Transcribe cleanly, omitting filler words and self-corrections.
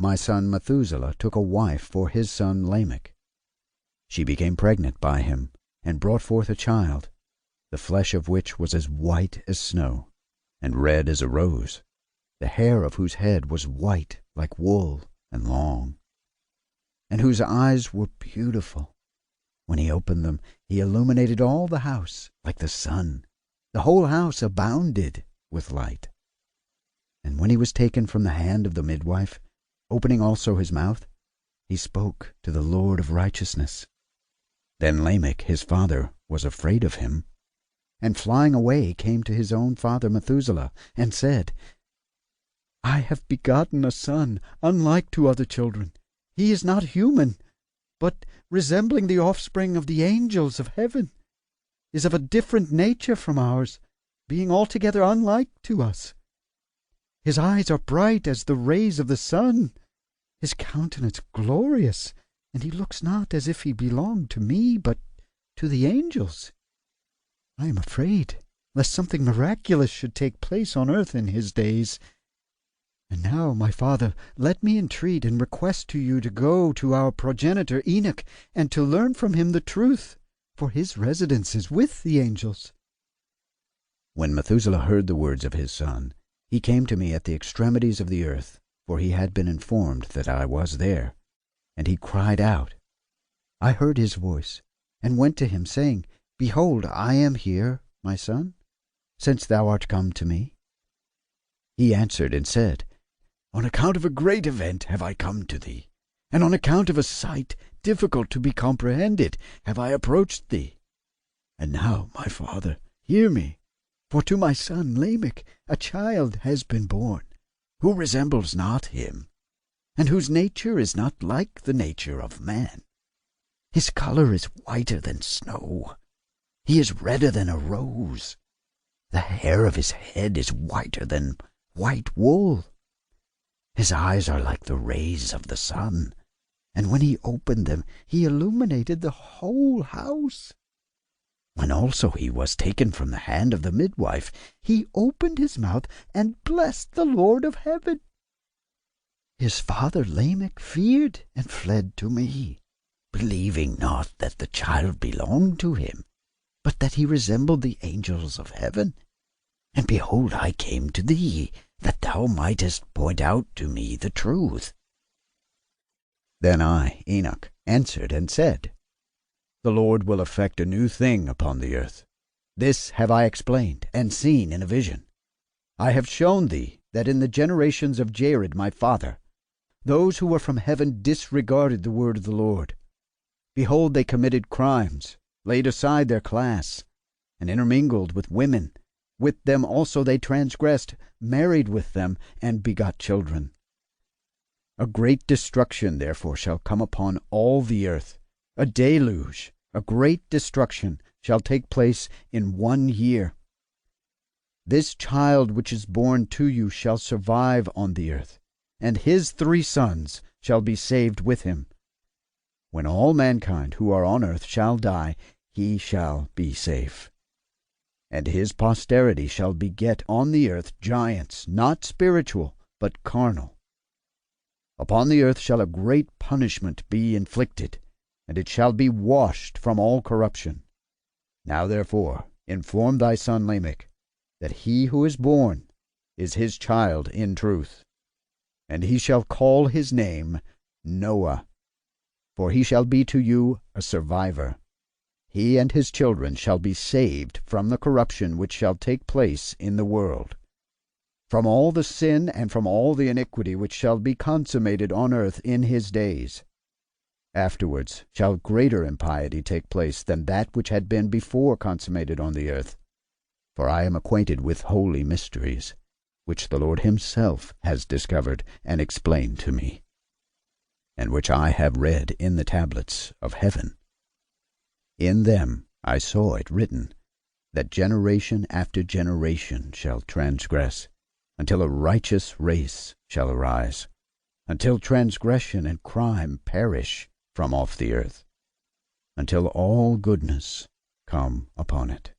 my son Methuselah took a wife for his son Lamech. She became pregnant by him, and brought forth a child, the flesh of which was as white as snow, and red as a rose, the hair of whose head was white like wool and long, and whose eyes were beautiful. When he opened them, he illuminated all the house like the sun. The whole house abounded with light. And when he was taken from the hand of the midwife, opening also his mouth, he spoke to the Lord of righteousness. Then Lamech his father was afraid of him, and flying away came to his own father Methuselah, and said, I have begotten a son, unlike to other children. He is not human, but resembling the offspring of the angels of heaven, is of a different nature from ours, being altogether unlike to us. His eyes are bright as the rays of the sun, his countenance glorious, and he looks not as if he belonged to me, but to the angels. I am afraid lest something miraculous should take place on earth in his days. And now, my father, let me entreat and request to you to go to our progenitor Enoch, and to learn from him the truth, for his residence is with the angels. When Methuselah heard the words of his son, he came to me at the extremities of the earth, for he had been informed that I was there. And he cried out. I heard his voice, and went to him, saying, Behold, I am here, my son, since thou art come to me. He answered and said, On account of a great event have I come to thee, and on account of a sight difficult to be comprehended have I approached thee. And now, my father, hear me, for to my son Lamech a child has been born, who resembles not him, and whose nature is not like the nature of man. His color is whiter than snow. He is redder than a rose. The hair of his head is whiter than white wool. His eyes are like the rays of the sun, and when he opened them, he illuminated the whole house. When also he was taken from the hand of the midwife, he opened his mouth and blessed the Lord of heaven. His father Lamech feared and fled to me, believing not that the child belonged to him, but that he resembled the angels of heaven. And behold, I came to thee, that thou mightest point out to me the truth. Then I, Enoch, answered and said, The Lord will effect a new thing upon the earth. This have I explained and seen in a vision. I have shown thee that in the generations of Jared my father, those who were from heaven disregarded the word of the Lord. Behold, they committed crimes, laid aside their class, and intermingled with women. With them also they transgressed, married with them, and begot children. A great destruction therefore shall come upon all the earth, a deluge, a great destruction shall take place in 1 year. This child which is born to you shall survive on the earth, and his 3 sons shall be saved with him. When all mankind who are on earth shall die, he shall be safe. And his posterity shall beget on the earth giants, not spiritual, but carnal. Upon the earth shall a great punishment be inflicted, and it shall be washed from all corruption. Now therefore inform thy son Lamech, that he who is born is his child in truth. And he shall call his name Noah, for he shall be to you a survivor. He and his children shall be saved from the corruption which shall take place in the world, from all the sin and from all the iniquity which shall be consummated on earth in his days. Afterwards shall greater impiety take place than that which had been before consummated on the earth. For I am acquainted with holy mysteries, which the Lord himself has discovered and explained to me, and which I have read in the tablets of heaven. In them I saw it written, that generation after generation shall transgress, until a righteous race shall arise, until transgression and crime perish from off the earth, until all goodness come upon it.